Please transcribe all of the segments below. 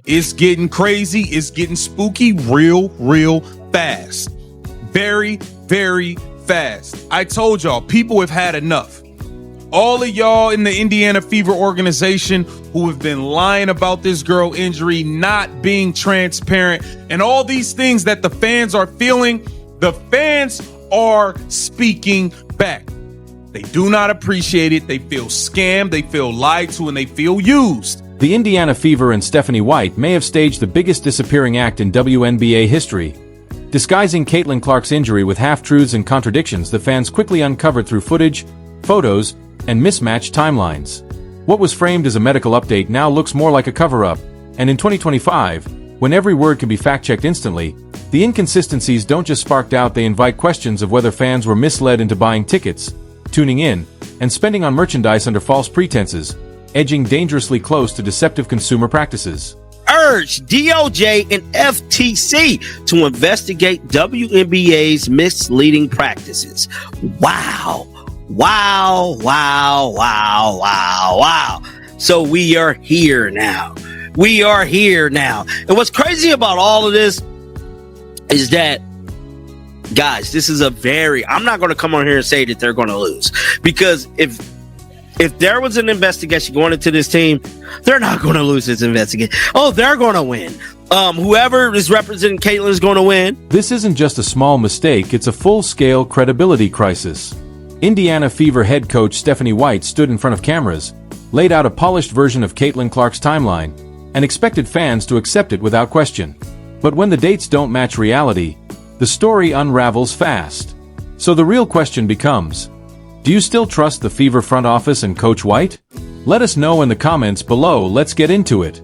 It's getting crazy. It's getting spooky real fast. Very, very fast. I told y'all, people have had enough. All of y'all in the Indiana Fever organization who have been lying about this girl injury, not being transparent, and all these things that the fans are feeling, the fans are speaking back. They do not appreciate it. They feel scammed, they feel lied to, and they feel used. The Indiana Fever and Stephanie White may have staged the biggest disappearing act in WNBA history, disguising Caitlin Clark's injury with half-truths and contradictions that fans quickly uncovered through footage, photos, and mismatched timelines. What was framed as a medical update now looks more like a cover-up, and in 2025, when every word can be fact-checked instantly, the inconsistencies don't just spark doubt, they invite questions of whether fans were misled into buying tickets, tuning in, and spending on merchandise under false pretenses, edging dangerously close to deceptive consumer practices. Urge DOJ and FTC to investigate WNBA's misleading practices. Wow. So we are here now. And what's crazy about all of this is that, guys, this is I'm not going to come on here and say that they're going to lose, because if there was an investigation going into this team, they're not going to lose this investigation. Oh, they're going to win. Whoever is representing Caitlin is going to win. This isn't just a small mistake, it's a full-scale credibility crisis. Indiana Fever head coach Stephanie White stood in front of cameras, laid out a polished version of Caitlin Clark's timeline, and expected fans to accept it without question. But when the dates don't match reality, the story unravels fast. So the real question becomes, do you still trust the Fever front office and Coach White? Let us know in the comments below. Let's get into it.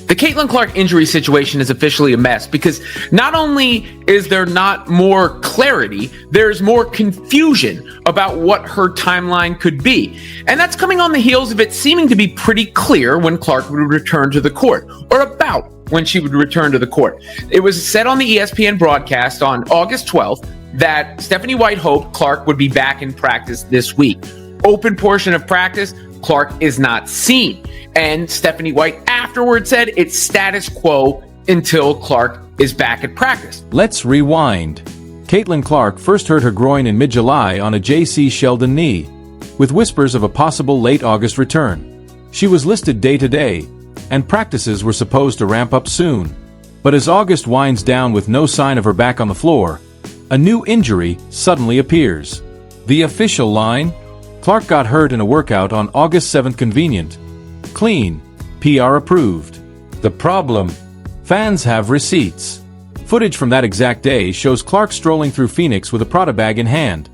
The Caitlin Clark injury situation is officially a mess because not only is there not more clarity, there's more confusion about what her timeline could be. And that's coming on the heels of it seeming to be pretty clear when Clark would return to the court, or about when she would return to the court. It was said on the ESPN broadcast on August 12th that Stephanie White hoped Clark would be back in practice this week. Open portion of practice, Clark is not seen. And Stephanie White afterwards said it's status quo until Clark is back at practice. Let's rewind. Caitlin Clark first hurt her groin in mid-July on a J.C. Sheldon knee, with whispers of a possible late August return. She was listed day-to-day, and practices were supposed to ramp up soon. But as August winds down with no sign of her back on the floor, a new injury suddenly appears. The official line? Clark got hurt in a workout on August 7th. Convenient. Clean. PR approved. The problem? Fans have receipts. Footage from that exact day shows Clark strolling through Phoenix with a Prada bag in hand,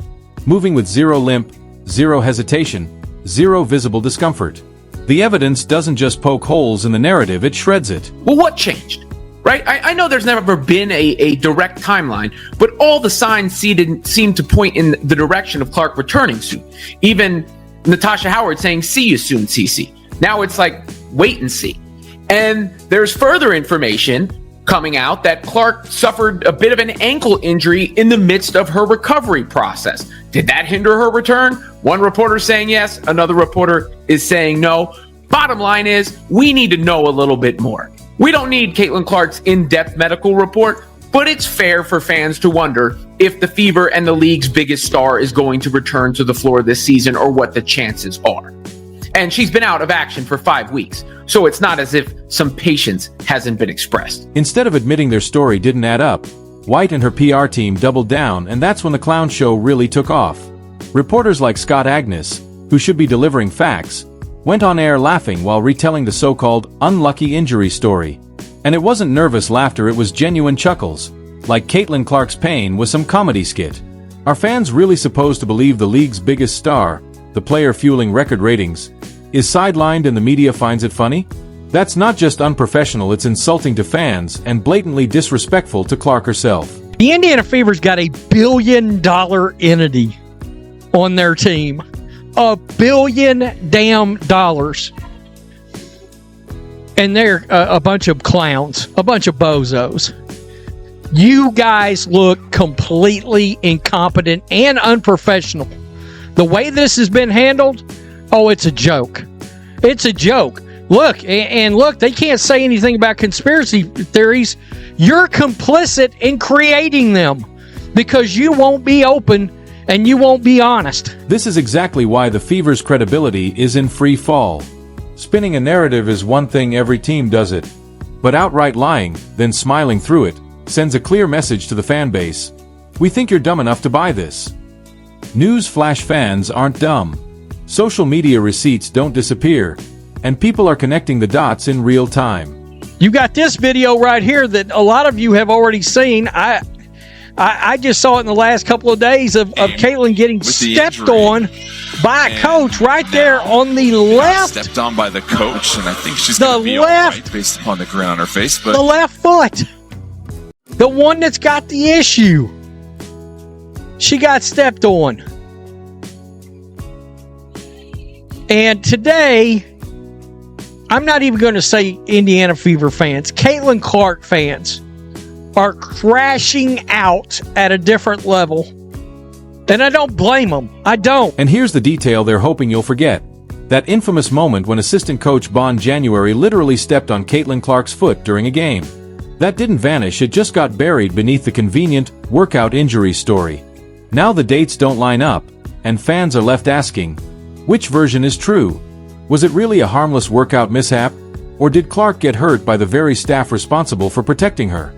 moving with zero limp, zero hesitation, zero visible discomfort. The evidence doesn't just poke holes in the narrative, it shreds it. Well, what changed? Right? I know there's never been a direct timeline, but all the signs seem to point in the direction of Clark returning soon. Even Natasha Howard saying, "See you soon, CC." Now it's like, wait and see. And there's further information coming out that Clark suffered a bit of an ankle injury in the midst of her recovery process. Did that hinder her return? One reporter saying yes, another reporter is saying no. Bottom line is, we need to know a little bit more. We don't need Caitlin Clark's in-depth medical report, but it's fair for fans to wonder if the Fever and the league's biggest star is going to return to the floor this season, or what the chances are. And she's been out of action for 5 weeks, so it's not as if some patience hasn't been expressed. Instead of admitting their story didn't add up, White and her PR team doubled down, and that's when the clown show really took off. Reporters like Scott Agnes, who should be delivering facts, went on air laughing while retelling the so-called unlucky injury story. And it wasn't nervous laughter, it was genuine chuckles, like Caitlin Clark's pain was some comedy skit. Are fans really supposed to believe the league's biggest star, the player fueling record ratings, is sidelined and the media finds it funny? That's not just unprofessional, it's insulting to fans and blatantly disrespectful to Clark herself. The Indiana Fever's got $1 billion entity on their team. $1 billion damn dollars. And they're a bunch of clowns, a bunch of bozos. You guys look completely incompetent and unprofessional. The way this has been handled, oh, it's a joke. It's a joke. Look, and look, they can't say anything about conspiracy theories. You're complicit in creating them because you won't be open and you won't be honest. This is exactly why the Fever's credibility is in free fall. Spinning a narrative is one thing, every team does it. But outright lying, then smiling through it, sends a clear message to the fan base. We think you're dumb enough to buy this. News flash fans aren't dumb. Social media receipts don't disappear, and people are connecting the dots in real time. You got this video right here that a lot of you have already seen. I just saw it in the last couple of days of Caitlin getting stepped on by a coach right there on the left. Stepped on by the coach, and I think she's going to be all right based upon the grin on her face. But the left foot, the one that's got the issue, she got stepped on. And today, I'm not even going to say Indiana Fever fans, Caitlin Clark fans are crashing out at a different level. And I don't blame them. I don't. And here's the detail they're hoping you'll forget. That infamous moment when assistant coach Bon January literally stepped on Caitlin Clark's foot during a game. That didn't vanish, it just got buried beneath the convenient workout injury story. Now the dates don't line up, and fans are left asking, which version is true? Was it really a harmless workout mishap? Or did Clark get hurt by the very staff responsible for protecting her?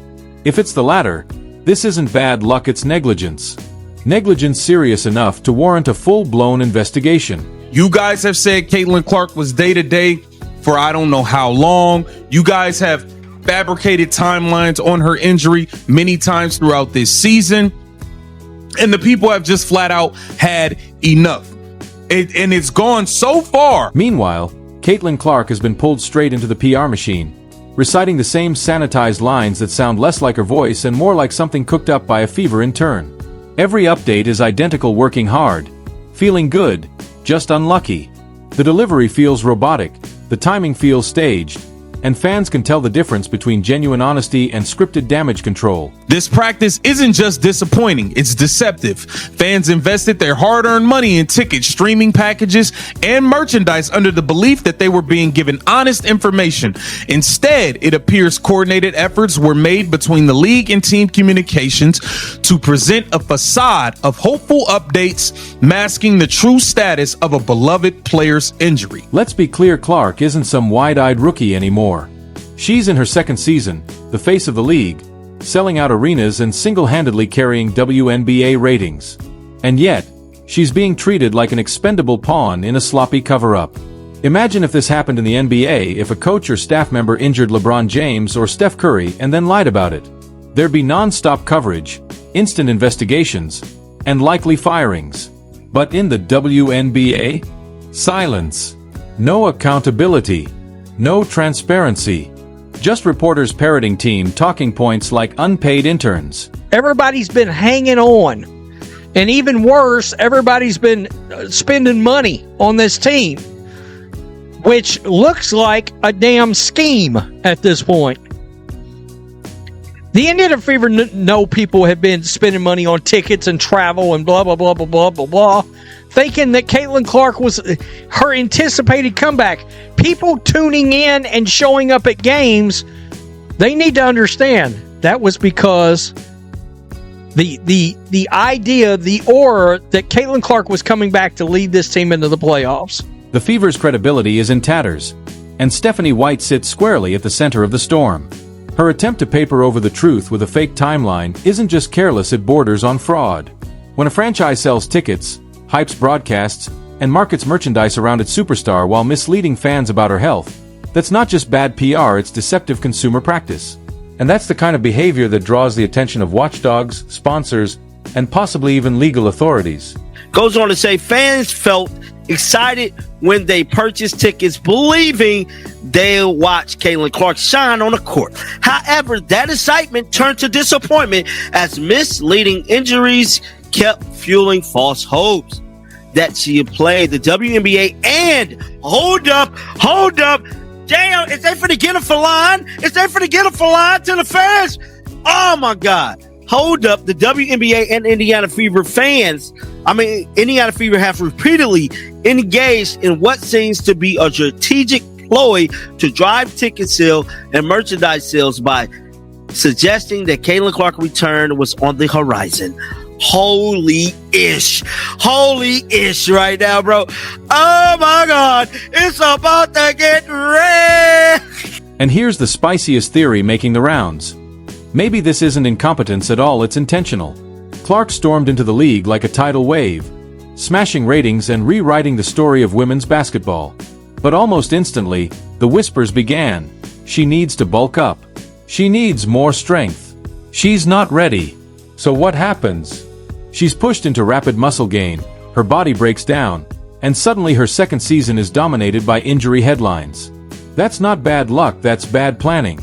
If it's the latter, this isn't bad luck, it's negligence. Negligence serious enough to warrant a full-blown investigation. You guys have said Caitlin Clark was day-to-day for I don't know how long. You guys have fabricated timelines on her injury many times throughout this season. And the people have just flat out had enough. And it's gone so far. Meanwhile, Caitlin Clark has been pulled straight into the PR machine, reciting the same sanitized lines that sound less like her voice and more like something cooked up by a Fever intern. Every update is identical: working hard, feeling good, just unlucky. The delivery feels robotic, the timing feels staged, and fans can tell the difference between genuine honesty and scripted damage control. This practice isn't just disappointing, it's deceptive. Fans invested their hard-earned money in tickets, streaming packages, and merchandise under the belief that they were being given honest information. Instead, it appears coordinated efforts were made between the league and team communications to present a facade of hopeful updates, masking the true status of a beloved player's injury. Let's be clear, Clark isn't some wide-eyed rookie anymore. She's in her second season, the face of the league, selling out arenas and single-handedly carrying WNBA ratings. And yet, she's being treated like an expendable pawn in a sloppy cover-up. Imagine if this happened in the NBA, if a coach or staff member injured LeBron James or Steph Curry and then lied about it. There'd be non-stop coverage, instant investigations, and likely firings. But in the WNBA? Silence. No accountability. No transparency. Just reporters parroting team talking points like unpaid interns. Everybody's been hanging on. And even worse, everybody's been spending money on this team, which looks like a damn scheme at this point. The Indiana Fever know people have been spending money on tickets and travel and blah, blah, blah, blah, blah, blah, blah, thinking that Caitlin Clark was her anticipated comeback. People tuning in and showing up at games, they need to understand that was because the idea, the aura that Caitlin Clark was coming back to lead this team into the playoffs. The Fever's credibility is in tatters, and Stephanie White sits squarely at the center of the storm. Her attempt to paper over the truth with a fake timeline isn't just careless, it borders on fraud. When a franchise sells tickets, hypes broadcasts, and markets merchandise around its superstar while misleading fans about her health, that's not just bad PR, it's deceptive consumer practice. And that's the kind of behavior that draws the attention of watchdogs, sponsors, and possibly even legal authorities. Goes on to say fans felt excited when they purchased tickets, believing they'll watch Caitlin Clark shine on the court. However, that excitement turned to disappointment as misleading injuries kept fueling false hopes that she had played the WNBA. And hold up, damn, is they finna get a for line? Is they finna get a for line to the fans? Oh my God. Hold up, the WNBA and Indiana Fever fans, Indiana Fever have repeatedly engaged in what seems to be a strategic ploy to drive ticket sale and merchandise sales by suggesting that Caitlin Clark's return was on the horizon. Holy-ish right now, bro. Oh my God, it's about to get red. And here's the spiciest theory making the rounds. Maybe this isn't incompetence at all, it's intentional. Clark stormed into the league like a tidal wave, smashing ratings and rewriting the story of women's basketball. But almost instantly, the whispers began. She needs to bulk up. She needs more strength. She's not ready. So what happens? She's pushed into rapid muscle gain, her body breaks down, and suddenly her second season is dominated by injury headlines. That's not bad luck, that's bad planning.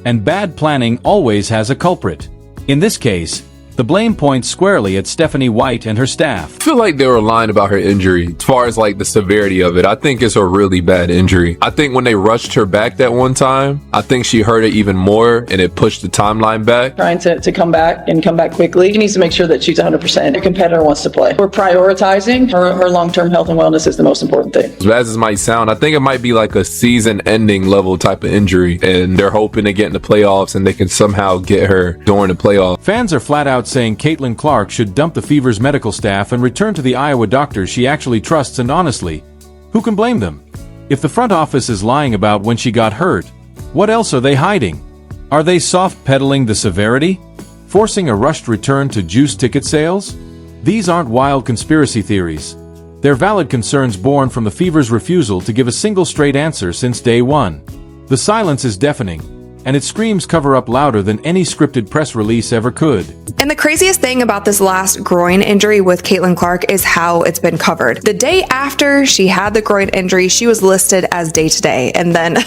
And bad planning always has a culprit. In this case, the blame points squarely at Stephanie White and her staff. I feel like they were lying about her injury. As far as like the severity of it, I think it's a really bad injury. I think when they rushed her back that one time, I think she hurt it even more and it pushed the timeline back. Trying to come back and come back quickly. She needs to make sure that she's 100%. A competitor wants to play. We're prioritizing her long-term health and wellness is the most important thing. As bad as it might sound, I think it might be like a season-ending level type of injury, and they're hoping to get in the playoffs and they can somehow get her during the playoffs. Fans are flat out saying Caitlin Clark should dump the Fever's medical staff and return to the Iowa doctors she actually trusts, and honestly, who can blame them? If the front office is lying about when she got hurt, what else are they hiding? Are they soft-pedaling the severity? Forcing a rushed return to juice ticket sales? These aren't wild conspiracy theories. They're valid concerns born from the Fever's refusal to give a single straight answer since day one. The silence is deafening, and it screams cover up louder than any scripted press release ever could. And the craziest thing about this last groin injury with Caitlin Clark is how it's been covered. The day after she had the groin injury, she was listed as day-to-day. And then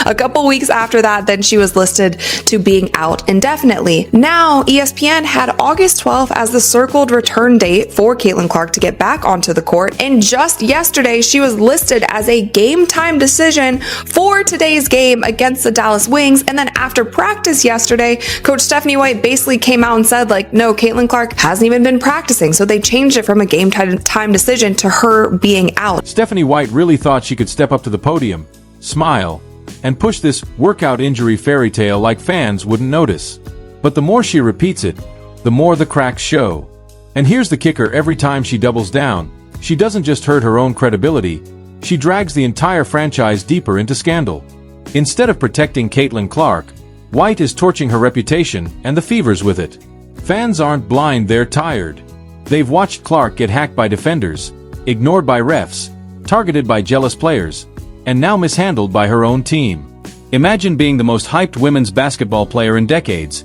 a couple weeks after that, then she was listed to being out indefinitely. Now, ESPN had August 12th as the circled return date for Caitlin Clark to get back onto the court. And just yesterday, she was listed as a game time decision for today's game against the Dallas Wings. And then after practice yesterday, Coach Stephanie White basically came out and said, like, no, Caitlin Clark hasn't even been practicing. So they changed it from a game time decision to her being out. Stephanie White really thought she could step up to the podium, smile, and push this workout injury fairy tale like fans wouldn't notice. But the more she repeats it, the more the cracks show. And here's the kicker: every time she doubles down, she doesn't just hurt her own credibility, she drags the entire franchise deeper into scandal. Instead of protecting Caitlin Clark, White is torching her reputation and the Fevers with it. Fans aren't blind, they're tired. They've watched Clark get hacked by defenders, ignored by refs, targeted by jealous players, and now mishandled by her own team. Imagine being the most hyped women's basketball player in decades,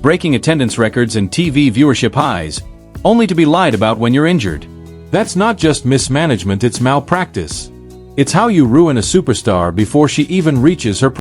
breaking attendance records and TV viewership highs, only to be lied about when you're injured. That's not just mismanagement, it's malpractice. It's how you ruin a superstar before she even reaches her